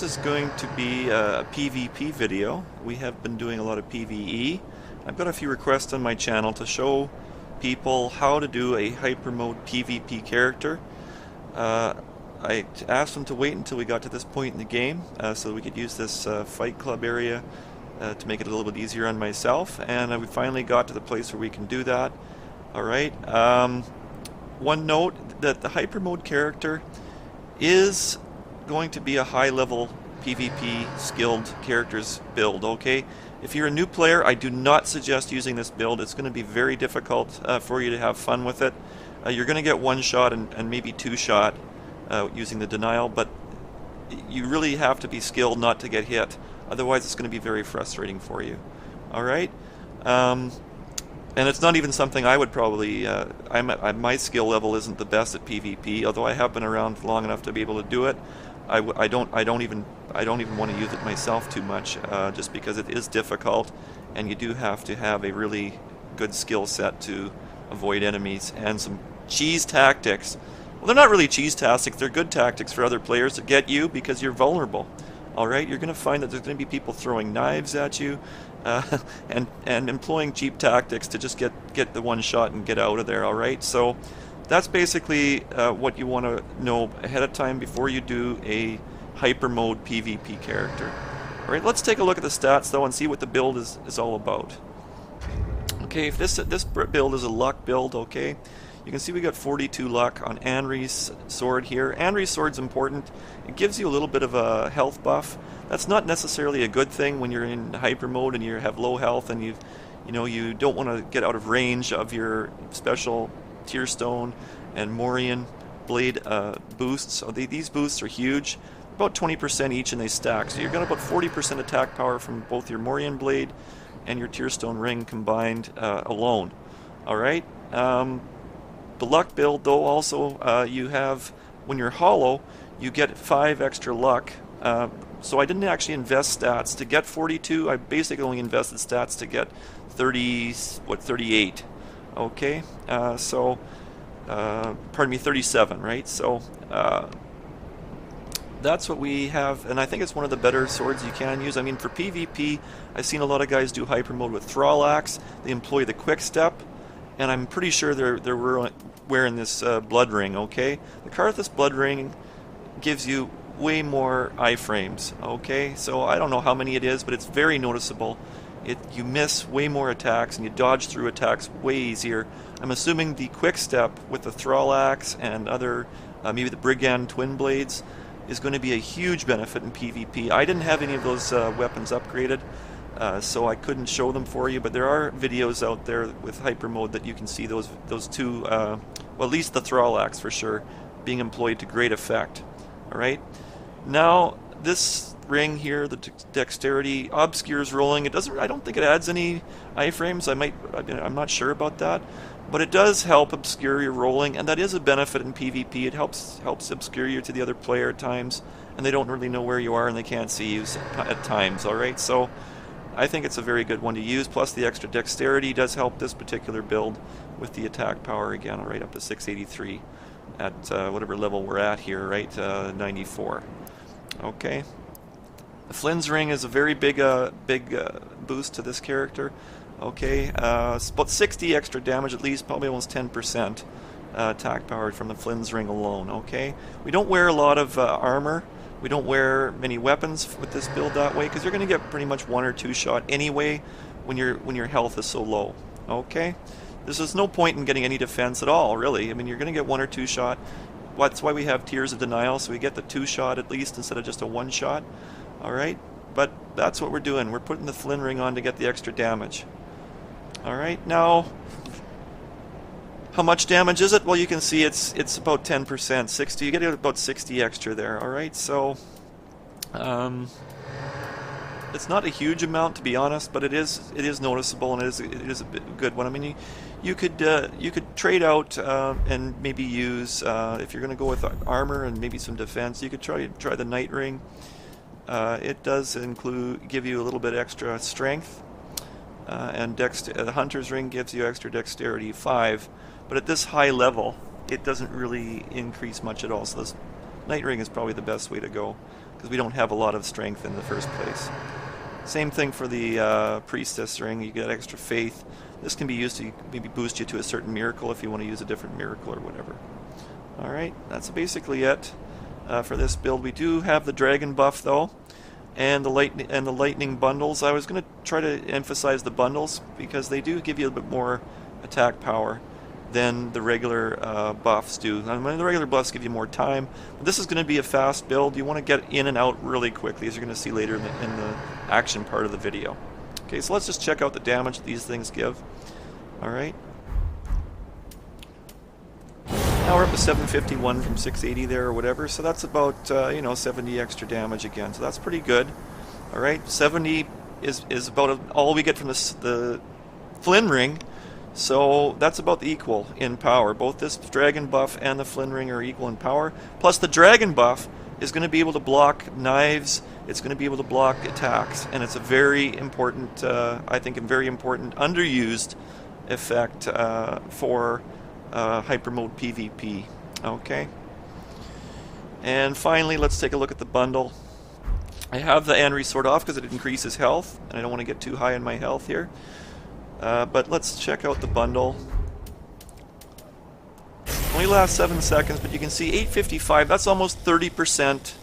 This is going to be a PvP video. We have been doing a lot of PvE. I've got a few requests on my channel to show people how to do a hyper mode PvP character. I asked them to wait until we got to this point in the game so that we could use this fight club area to make it a little bit easier on myself, and we finally got to the place where we can do that. Alright, one note that the hyper mode character is going to be a high level PvP skilled characters build, okay? If you're a new player, I do not suggest using this build. It's going to be very difficult for you to have fun with it. You're going to get one shot and maybe two shot using the denial, but you really have to be skilled not to get hit. Otherwise it's going to be very frustrating for you. Alright? And it's not even something I would probably, my skill level isn't the best at PvP, although I have been around long enough to be able to do it. I don't even want to use it myself too much, just because it is difficult, and you do have to have a really good skill set to avoid enemies, and some cheese tactics. Well, they're not really cheese tactics, they're good tactics for other players to get you because you're vulnerable. Alright, you're going to find that there's going to be people throwing knives at you, and employing cheap tactics to just get the one shot and get out of there, alright? So that's basically what you want to know ahead of time before you do a hyper mode PvP character. Alright, let's take a look at the stats though and see what the build is all about. Okay, if this build is a luck build, okay, you can see we got 42 luck on Anri's sword here. Anri's sword's important. It gives you a little bit of a health buff. That's not necessarily a good thing when you're in hyper mode and you have low health and you don't want to get out of range of your special Tearstone and Morian blade boosts. So these boosts are huge, about 20% each, and they stack. So you're got about 40% attack power from both your Morian blade and your Tearstone ring combined alone. Alright? The luck build though also you have, when you're hollow, you get 5 extra luck. So I didn't actually invest stats to get 42. I basically only invested stats to get 38. Okay, pardon me, 37, right? So that's what we have, and I think it's one of the better swords you can use. I mean, for PvP, I've seen a lot of guys do hyper mode with Thrall Axe. They employ the quick step, and I'm pretty sure they're wearing this blood ring. Okay, the Karthus blood ring gives you way more iframes. Okay, so I don't know how many it is, but it's very noticeable. You miss way more attacks and you dodge through attacks way easier. I'm assuming the quick step with the Thrall Axe and other, maybe the Brigand Twin Blades, is going to be a huge benefit in PvP. I didn't have any of those weapons upgraded, so I couldn't show them for you, but there are videos out there with hyper mode that you can see those two, well, at least the Thrall Axe for sure, being employed to great effect. Alright, now this ring here, the dexterity obscures rolling. It doesn't. I don't think it adds any iframes. I'm not sure about that, but it does help obscure your rolling, and that is a benefit in PvP. It helps obscure you to the other player at times, and they don't really know where you are and they can't see you at times. All right, so I think it's a very good one to use. Plus the extra dexterity does help this particular build with the attack power again, right up to 683 at whatever level we're at here, right? 94. Okay. The Flynn's ring is a very big boost to this character. Okay, it's about 60 extra damage at least, probably almost 10% attack power from the Flynn's ring alone. Okay, we don't wear a lot of armor. We don't wear many weapons with this build that way because you're going to get pretty much 1 or 2 shot anyway when your health is so low. Okay, there's no point in getting any defense at all, really. I mean, you're going to get 1 or 2 shot. That's why we have Tears of Denial, so we get the 2 shot at least instead of just a 1 shot. Alright, but that's what we're doing. We're putting the Flynn ring on to get the extra damage. Alright, now, how much damage is it? Well, you can see it's about 10%, 60. You get about 60 extra there, alright? So, it's not a huge amount, to be honest, but it is noticeable, and it is a good one. I mean, you could trade out and maybe use, if you're going to go with armor and maybe some defense, you could try the Night Ring. It does give you a little bit extra strength, and the Hunter's Ring gives you extra dexterity 5, but at this high level it doesn't really increase much at all, so this Night Ring is probably the best way to go, because we don't have a lot of strength in the first place. Same thing for the Priestess ring. You get extra faith. This can be used to maybe boost you to a certain miracle if you want to use a different miracle or whatever. Alright, that's basically it for this build. We do have the dragon buff though, and the lightning bundles. I was going to try to emphasize the bundles because they do give you a bit more attack power than the regular buffs do. I mean, the regular buffs give you more time. But this is going to be a fast build. You want to get in and out really quickly, as you're going to see later in the action part of the video. Okay, so let's just check out the damage that these things give. Alright. Now we're up to 751 from 680 there or whatever, so that's about, 70 extra damage again, so that's pretty good. Alright, 70 is about all we get from the Flynn ring, so that's about the equal in power. Both this dragon buff and the Flynn ring are equal in power, plus the dragon buff is going to be able to block knives, it's going to be able to block attacks, and it's a very important, I think a very important underused effect for hyper mode PvP. Okay, and finally let's take a look at the bundle. I have the Anri sword off because it increases health, and I don't want to get too high in my health here. But let's check out the bundle. Only lasts 7 seconds, but you can see 855, that's almost 30%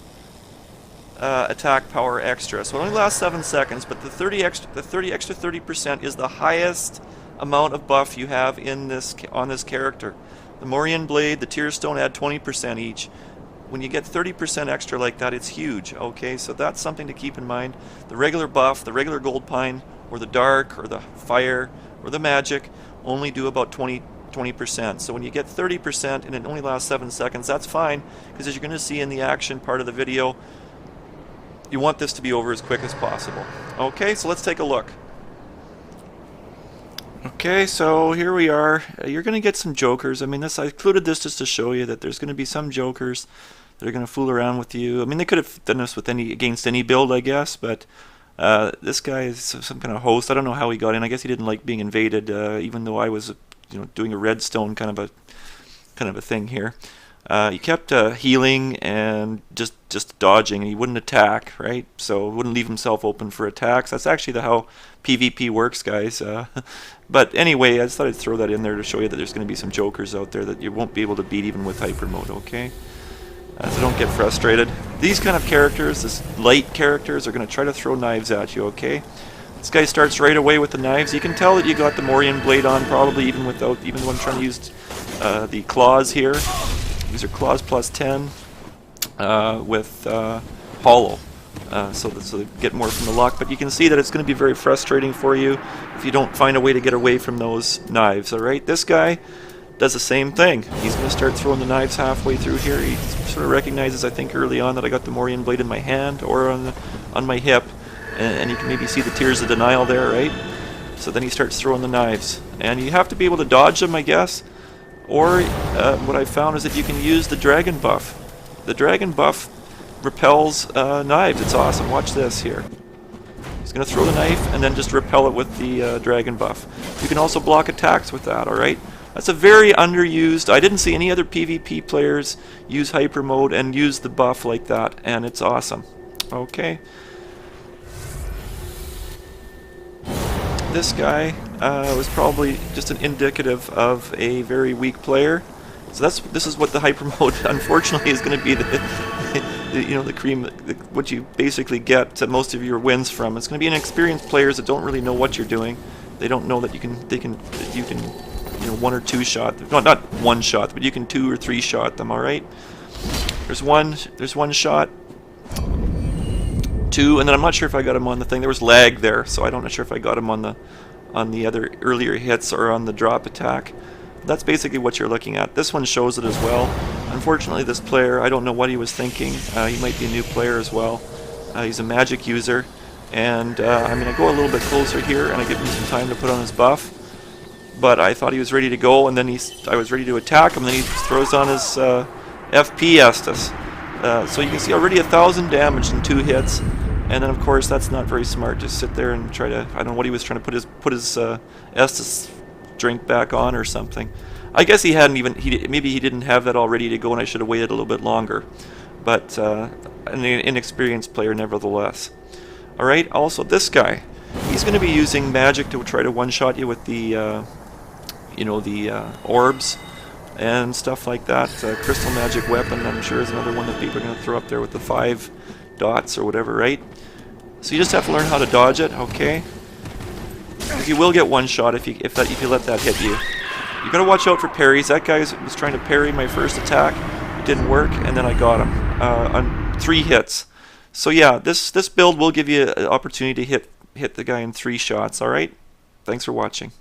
attack power extra. So it only lasts 7 seconds, but the 30 extra 30% is the highest amount of buff you have in this on this character. The Morian Blade, the Tearstone add 20% each. When you get 30% extra like that, it's huge. Okay, so that's something to keep in mind. The regular buff, the regular Gold Pine, or the Dark, or the Fire, or the Magic only do about 20%. So when you get 30% and it only lasts 7 seconds, that's fine, because as you're going to see in the action part of the video, you want this to be over as quick as possible. Okay, so let's take a look. Okay, so here we are. You're going to get some jokers. I mean, I included this just to show you that there's going to be some jokers that are going to fool around with you. I mean, they could have done this with against any build, I guess, but this guy is some kind of host. I don't know how he got in. I guess he didn't like being invaded, even though I was, doing a redstone kind of a thing here. He kept healing and just dodging, and he wouldn't attack, right? So wouldn't leave himself open for attacks. That's actually how PvP works, guys. But anyway, I just thought I'd throw that in there to show you that there's going to be some jokers out there that you won't be able to beat even with hyper mode, okay? So don't get frustrated. These kind of characters, this light characters, are going to try to throw knives at you, okay? This guy starts right away with the knives. You can tell that you got the Morian Blade on, probably even when I'm trying to use the claws here. These are claws plus 10 with hollow, so they get more from the luck. But you can see that it's going to be very frustrating for you if you don't find a way to get away from those knives. All right, this guy does the same thing. He's going to start throwing the knives halfway through here. He sort of recognizes, I think, early on that I got the Morian Blade in my hand or on my hip, and you can maybe see the tears of denial there, right? So then he starts throwing the knives, and you have to be able to dodge them, I guess. Or what I found is that you can use the dragon buff. The dragon buff repels knives. It's awesome. Watch this here. He's going to throw the knife and then just repel it with the dragon buff. You can also block attacks with that, alright? That's a very underused... I didn't see any other PvP players use hyper mode and use the buff like that, and it's awesome. Okay. This guy was probably just an indicative of a very weak player. So this is what the hyper mode, unfortunately, is going to be the cream, what you basically get most of your wins from. It's going to be inexperienced players that don't really know what you're doing. They don't know that you can one or two shot, not one shot, but you can 2 or 3 shot them. All right. There's one shot. 2, and then I'm not sure if I got him on the thing. There was lag there, so I'm not sure if I got him on the other earlier hits or on the drop attack. That's basically what you're looking at. This one shows it as well. Unfortunately, this player, I don't know what he was thinking. He might be a new player as well. He's a magic user, and I'm going to go a little bit closer here, and I give him some time to put on his buff. But I thought he was ready to go, and then I was ready to attack him, and then he throws on his FP Estus. So you can see already 1,000 damage in 2 hits, and then of course that's not very smart. Just sit there and try to, I don't know what he was trying to put his Estus drink back on or something. I guess he hadn't even, maybe he didn't have that all ready to go, and I should have waited a little bit longer. but an inexperienced player nevertheless. Alright, also this guy. He's going to be using magic to try to one-shot you with the, orbs and stuff like that. Crystal magic weapon, I'm sure, is another one that people are going to throw up there with the 5 dots or whatever, right? So you just have to learn how to dodge it, okay? Because you will get one shot if you let that hit you. You gotta watch out for parries. That guy was trying to parry my first attack. It didn't work, and then I got him on 3 hits. So yeah, this build will give you an opportunity to hit the guy in 3 shots. All right. Thanks for watching.